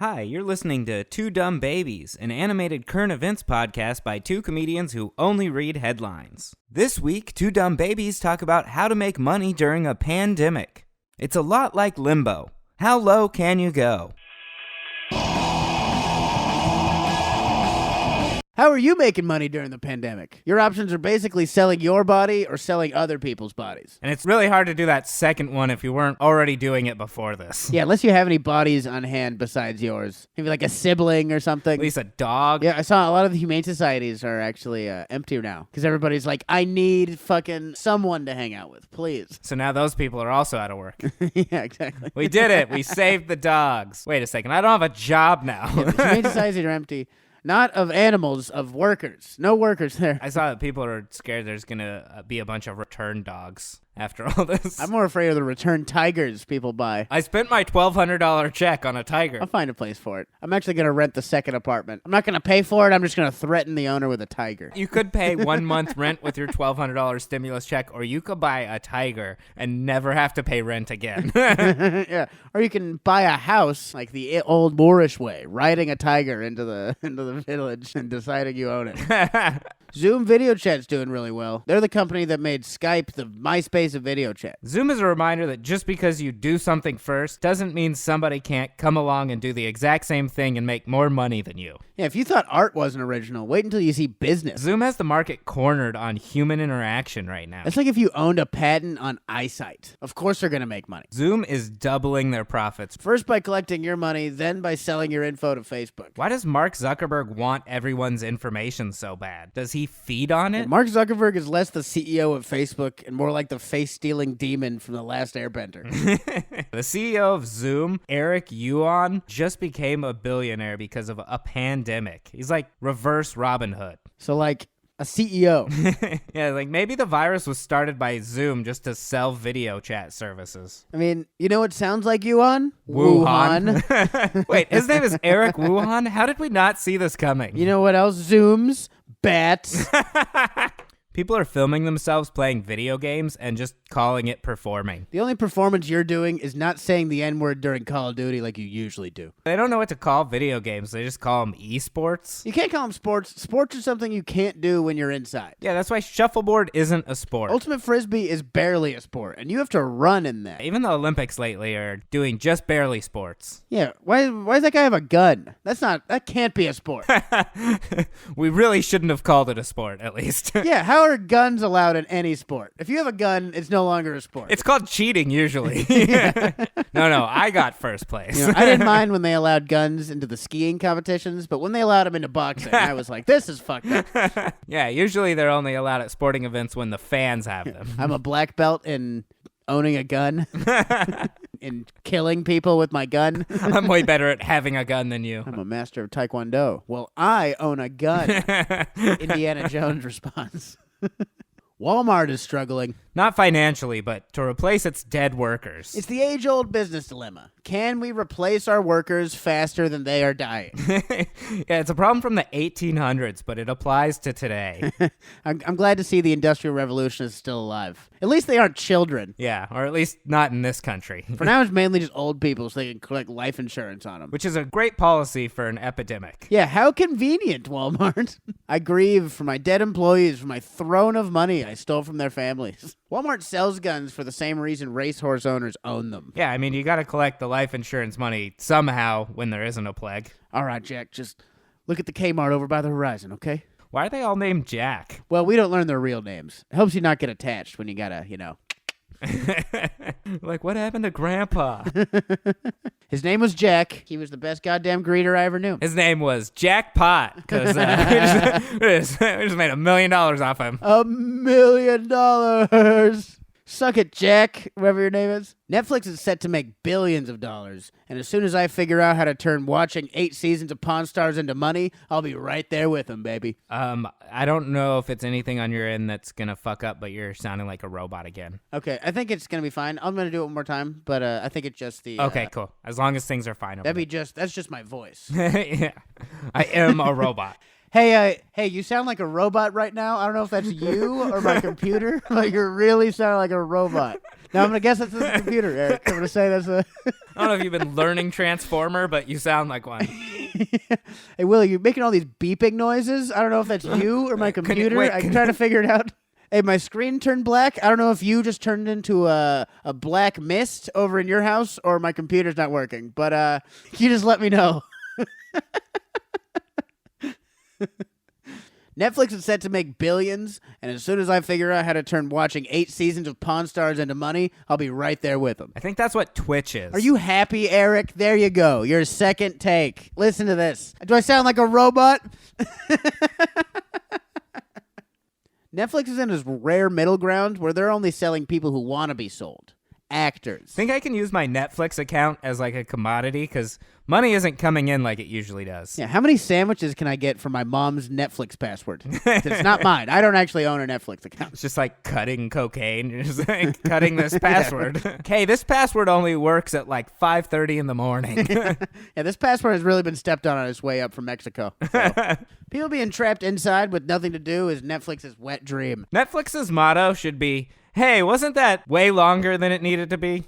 Hi, you're listening to Two Dumb Babies, an animated current events podcast by two comedians who only read headlines. This week, Two Dumb Babies talk about how to make money during a pandemic. It's a lot like Limbo. How low can you go? How are you making money during the pandemic? Your options are basically selling your body or selling other people's bodies. And it's really hard to do that second one if you weren't already doing it before this. Yeah, unless you have any bodies on hand besides yours. Maybe like a sibling or something. At least a dog. Yeah, I saw a lot of the humane societies are actually empty now. Because everybody's like, I need fucking someone to hang out with, please. So now those people are also out of work. Yeah, exactly. We did it. We saved the dogs. Wait a second. I don't have a job now. Yeah, the humane societies are empty. Not of animals, of workers. No workers there. I saw that people are scared there's going to be a bunch of return dogs after all this. I'm more afraid of the return tigers people buy. I spent my $1,200 check on a tiger. I'll find a place for it. I'm actually going to rent the second apartment. I'm not going to pay for it. I'm just going to threaten the owner with a tiger. You could pay 1 month rent with your $1,200 stimulus check, or you could buy a tiger and never have to pay rent again. Yeah, or you can buy a house like the old Moorish way, riding a tiger into the village and deciding you own it. Zoom video chat's doing really well. They're the company that made Skype the MySpace of video chat. Zoom is a reminder that just because you do something first doesn't mean somebody can't come along and do the exact same thing and make more money than you. Yeah, if you thought art wasn't original, wait until you see business. Zoom has the market cornered on human interaction right now. It's like if you owned a patent on eyesight. Of course they're going to make money. Zoom is doubling their profits. First by collecting your money, then by selling your info to Facebook. Why does Mark Zuckerberg want everyone's information so bad? Does he feed on it? Yeah, Mark Zuckerberg is less the CEO of Facebook and more like the face-stealing demon from The Last Airbender. The CEO of Zoom, Eric Yuan, just became a billionaire because of a pandemic. He's like reverse Robin Hood. So like a CEO. Yeah, like maybe the virus was started by Zoom just to sell video chat services. I mean, you know what sounds like Yuan? Wuhan. Wait, his name is Eric Wuhan? How did we not see this coming? You know what else zooms? Bats. People are filming themselves playing video games and just calling it performing. The only performance you're doing is not saying the N-word during Call of Duty like you usually do. They don't know what to call video games. They just call them esports. You can't call them sports. Sports are something you can't do when you're inside. Yeah, that's why shuffleboard isn't a sport. Ultimate Frisbee is barely a sport, and you have to run in that. Even the Olympics lately are doing just barely sports. Yeah, why does that guy have a gun? That can't be a sport. We really shouldn't have called it a sport, at least. Yeah, how are guns allowed in any sport? If you have a gun, it's no longer a sport. It's called cheating, usually. No, I got first place. You know, I didn't mind when they allowed guns into the skiing competitions, but when they allowed them into boxing, I was like, this is fucked up. Yeah, usually they're only allowed at sporting events when the fans have them. I'm a black belt in owning a gun and killing people with my gun. I'm way better at having a gun than you. I'm a master of Taekwondo. Well, I own a gun. Indiana Jones response. Walmart is struggling. Not financially, but to replace its dead workers. It's the age-old business dilemma. Can we replace our workers faster than they are dying? Yeah, it's a problem from the 1800s, but it applies to today. I'm glad to see the Industrial Revolution is still alive. At least they aren't children. Yeah, or at least not in this country. For now, it's mainly just old people so they can collect life insurance on them. Which is a great policy for an epidemic. Yeah, how convenient, Walmart. I grieve for my dead employees, for my throne of money I stole from their families. Walmart sells guns for the same reason racehorse owners own them. Yeah, I mean, you gotta collect the life insurance money somehow when there isn't a plague. All right, Jack, just look at the Kmart over by the horizon, okay? Why are they all named Jack? Well, we don't learn their real names. It helps you not get attached when you gotta, Like, what happened to Grandpa? His name was Jack. He was the best goddamn greeter I ever knew. His name was Jackpot, because we just made $1 million off him. $1 million. Suck it, Jack, whoever your name is. Netflix is set to make billions of dollars, and as soon as I figure out how to turn watching 8 seasons of Pawn Stars into money, I'll be right there with them, baby. I don't know if it's anything on your end that's gonna fuck up, but you're sounding like a robot again. Okay, I think it's gonna be fine. I'm gonna do it one more time, but I think it's just the... Okay, cool. As long as things are fine. That's just my voice. Yeah, I am a robot. Hey, you sound like a robot right now. I don't know if that's you or my computer, but you're really sounding like a robot. No, I'm going to guess that's a computer, Eric. I'm going to say that's a... I don't know if you've been learning Transformer, but you sound like one. Hey, Willie, you're making all these beeping noises. I don't know if that's you or my computer. I'm trying to figure it out. Hey, my screen turned black. I don't know if you just turned into a black mist over in your house or my computer's not working. But you just let me know. Netflix is set to make billions, and as soon as I figure out how to turn watching 8 seasons of Pawn Stars into money, I'll be right there with them. I think that's what Twitch is. Are you happy, Eric? There you go. Your second take. Listen to this. Do I sound like a robot? Netflix is in this rare middle ground where they're only selling people who want to be sold. Actors. Think I can use my Netflix account as like a commodity? Because money isn't coming in like it usually does. Yeah, how many sandwiches can I get for my mom's Netflix password? It's not mine. I don't actually own a Netflix account. It's just like cutting cocaine. You're just like cutting this password. Okay, this password only works at like 5:30 in the morning. Yeah, this password has really been stepped on its way up from Mexico. So. People being trapped inside with nothing to do is Netflix's wet dream. Netflix's motto should be, hey, wasn't that way longer than it needed to be?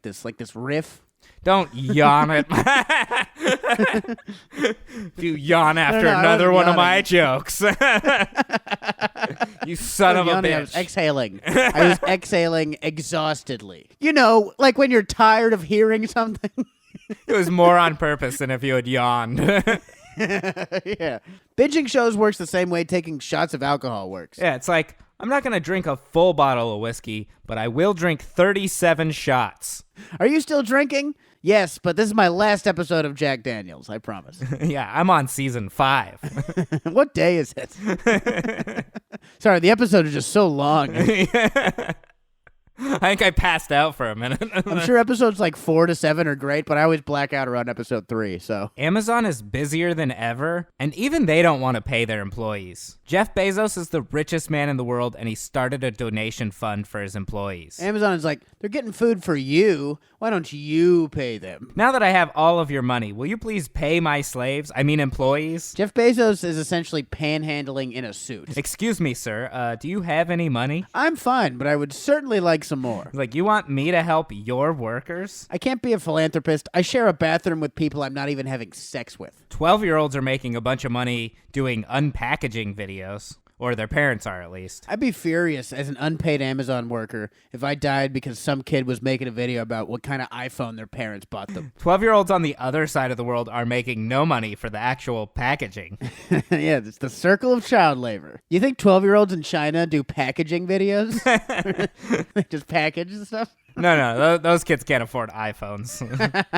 This riff. Don't yawn at my... If you yawn after No, another one yawning. of my jokes. You son of a Yawning, bitch. I was exhaling. I was exhaling exhaustedly. You know, like when you're tired of hearing something. It was more on purpose than if you had yawned. Yeah. Binging shows works the same way taking shots of alcohol works. Yeah, it's like, I'm not going to drink a full bottle of whiskey, but I will drink 37 shots. Are you still drinking? Yes, but this is my last episode of Jack Daniels, I promise. Yeah, I'm on season 5. What day is it? Sorry, the episode is just so long. I think I passed out for a minute. I'm sure episodes like 4 to 7 are great, but I always black out around episode 3, so. Amazon is busier than ever, and even they don't want to pay their employees. Jeff Bezos is the richest man in the world, and he started a donation fund for his employees. Amazon is like, they're getting food for you. Why don't you pay them? Now that I have all of your money, will you please pay my slaves? I mean employees? Jeff Bezos is essentially panhandling in a suit. Excuse me, sir. Do you have any money? I'm fine, but I would certainly like some more. Like, you want me to help your workers? I can't be a philanthropist. I share a bathroom with people I'm not even having sex with. 12-year-olds are making a bunch of money doing unpackaging videos. Or their parents are, at least. I'd be furious as an unpaid Amazon worker if I died because some kid was making a video about what kind of iPhone their parents bought them. 12-year-olds on the other side of the world are making no money for the actual packaging. Yeah, it's the circle of child labor. You think 12-year-olds in China do packaging videos? They just package and stuff? No, those kids can't afford iPhones.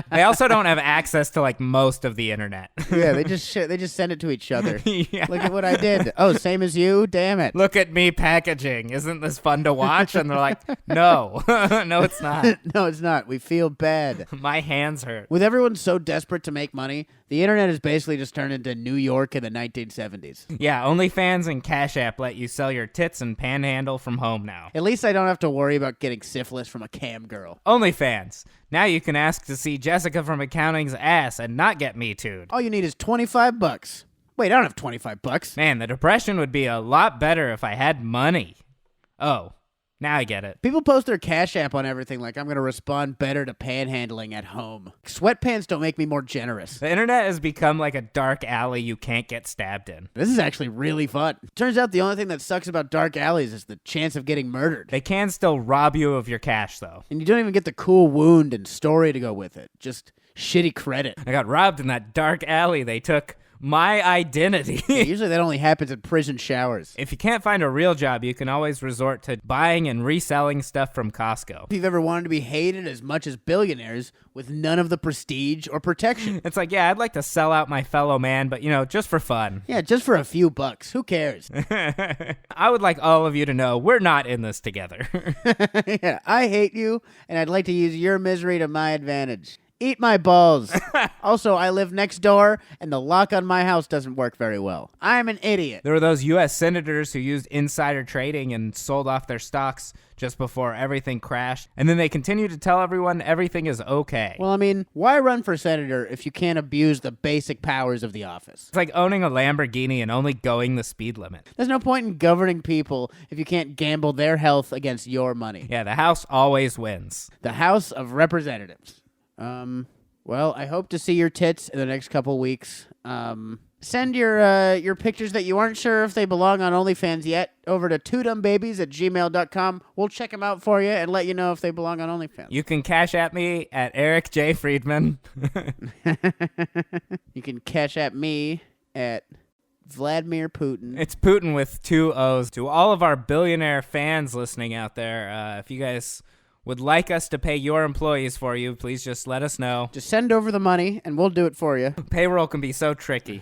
They also don't have access to, like, most of the internet. Yeah, they just send it to each other. Yeah. Look at what I did. Oh, same as you? Damn it. Look at me packaging. Isn't this fun to watch? And they're like, no. No, it's not. No, it's not. We feel bad. My hands hurt. With everyone so desperate to make money, the internet has basically just turned into New York in the 1970s. Yeah, OnlyFans and Cash App let you sell your tits and panhandle from home now. At least I don't have to worry about getting syphilis from a cam girl. OnlyFans. Now you can ask to see Jessica from accounting's ass and not get Me Too'd. All you need is $25. Wait, I don't have $25. Man, the depression would be a lot better if I had money. Oh, now I get it. People post their Cash App on everything like I'm going to respond better to panhandling at home. Sweatpants don't make me more generous. The internet has become like a dark alley you can't get stabbed in. This is actually really fun. Turns out the only thing that sucks about dark alleys is the chance of getting murdered. They can still rob you of your cash, though. And you don't even get the cool wound and story to go with it. Just shitty credit. I got robbed in that dark alley. They took my identity. Yeah, usually that only happens in prison showers. If you can't find a real job, you can always resort to buying and reselling stuff from Costco. If you've ever wanted to be hated as much as billionaires with none of the prestige or protection. It's like, yeah, I'd like to sell out my fellow man, but, just for fun. Yeah, just for a few bucks. Who cares? I would like all of you to know we're not in this together. Yeah, I hate you, and I'd like to use your misery to my advantage. Eat my balls. Also, I live next door, and the lock on my house doesn't work very well. I'm an idiot. There were those U.S. senators who used insider trading and sold off their stocks just before everything crashed, and then they continue to tell everyone everything is okay. Well, I mean, why run for senator if you can't abuse the basic powers of the office? It's like owning a Lamborghini and only going the speed limit. There's no point in governing people if you can't gamble their health against your money. Yeah, the House always wins. The House of Representatives. Well, I hope to see your tits in the next couple weeks. Send your pictures that you aren't sure if they belong on OnlyFans yet over to twodumbabies@gmail.com. We'll check them out for you and let you know if they belong on OnlyFans. You can cash at me at Eric J. Freedman. You can cash at me at Vladimir Putin. It's Putin with 2 O's. To all of our billionaire fans listening out there, if you guys would like us to pay your employees for you, please just let us know. Just send over the money, and we'll do it for you. Payroll can be so tricky.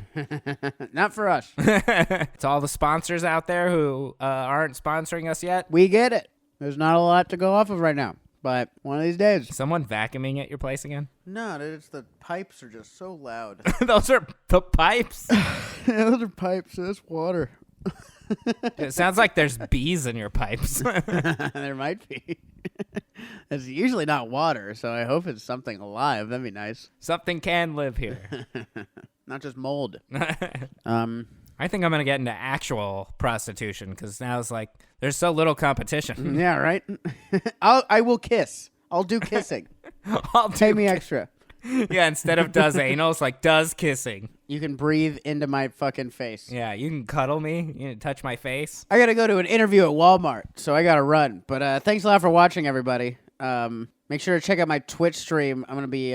Not for us. To all the sponsors out there who aren't sponsoring us yet. We get it. There's not a lot to go off of right now, but one of these days. Someone vacuuming at your place again? No, dude, it's the pipes are just so loud. Those are the pipes? Those are pipes. That's water. It sounds like there's bees in your pipes. There might be. It's usually not water, so I hope it's something alive. That'd be nice. Something can live here. Not just mold. I think I'm going to get into actual prostitution because now it's like there's so little competition. Yeah, right? I will kiss. I'll do kissing. Pay me extra. Yeah, instead of does anal, it's like does kissing. You can breathe into my fucking face. Yeah, you can cuddle me. You can touch my face. I got to go to an interview at Walmart, so I got to run. But thanks a lot for watching, everybody. Make sure to check out my Twitch stream. I'm going to be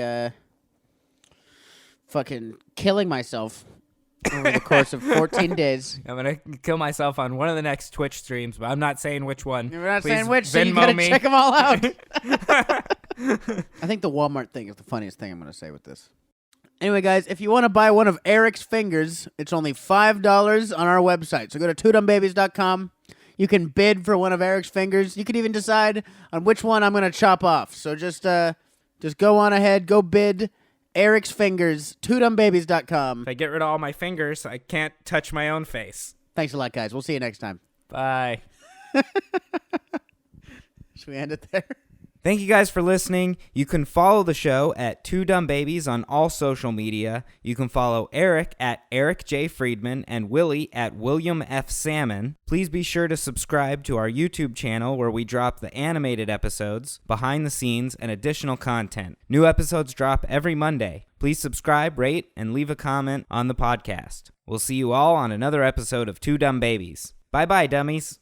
fucking killing myself over the course of 14 days. I'm going to kill myself on one of the next Twitch streams, but I'm not saying which one. You're not Please saying which, so you Venmo got to me. check them all out. I think the Walmart thing is the funniest thing I'm going to say with this. Anyway, guys, if you want to buy one of Eric's fingers, it's only $5 on our website. So go to twodumbabies.com. You can bid for one of Eric's fingers. You can even decide on which one I'm going to chop off. So just go on ahead, go bid Eric's fingers, twodumbabies.com. If I get rid of all my fingers, I can't touch my own face. Thanks a lot, guys. We'll see you next time. Bye. Should we end it there? Thank you guys for listening. You can follow the show at Two Dumb Babies on all social media. You can follow Eric at Eric J. Freedman and Willie at William F. Salmon. Please be sure to subscribe to our YouTube channel where we drop the animated episodes, behind the scenes, and additional content. New episodes drop every Monday. Please subscribe, rate, and leave a comment on the podcast. We'll see you all on another episode of Two Dumb Babies. Bye-bye, dummies.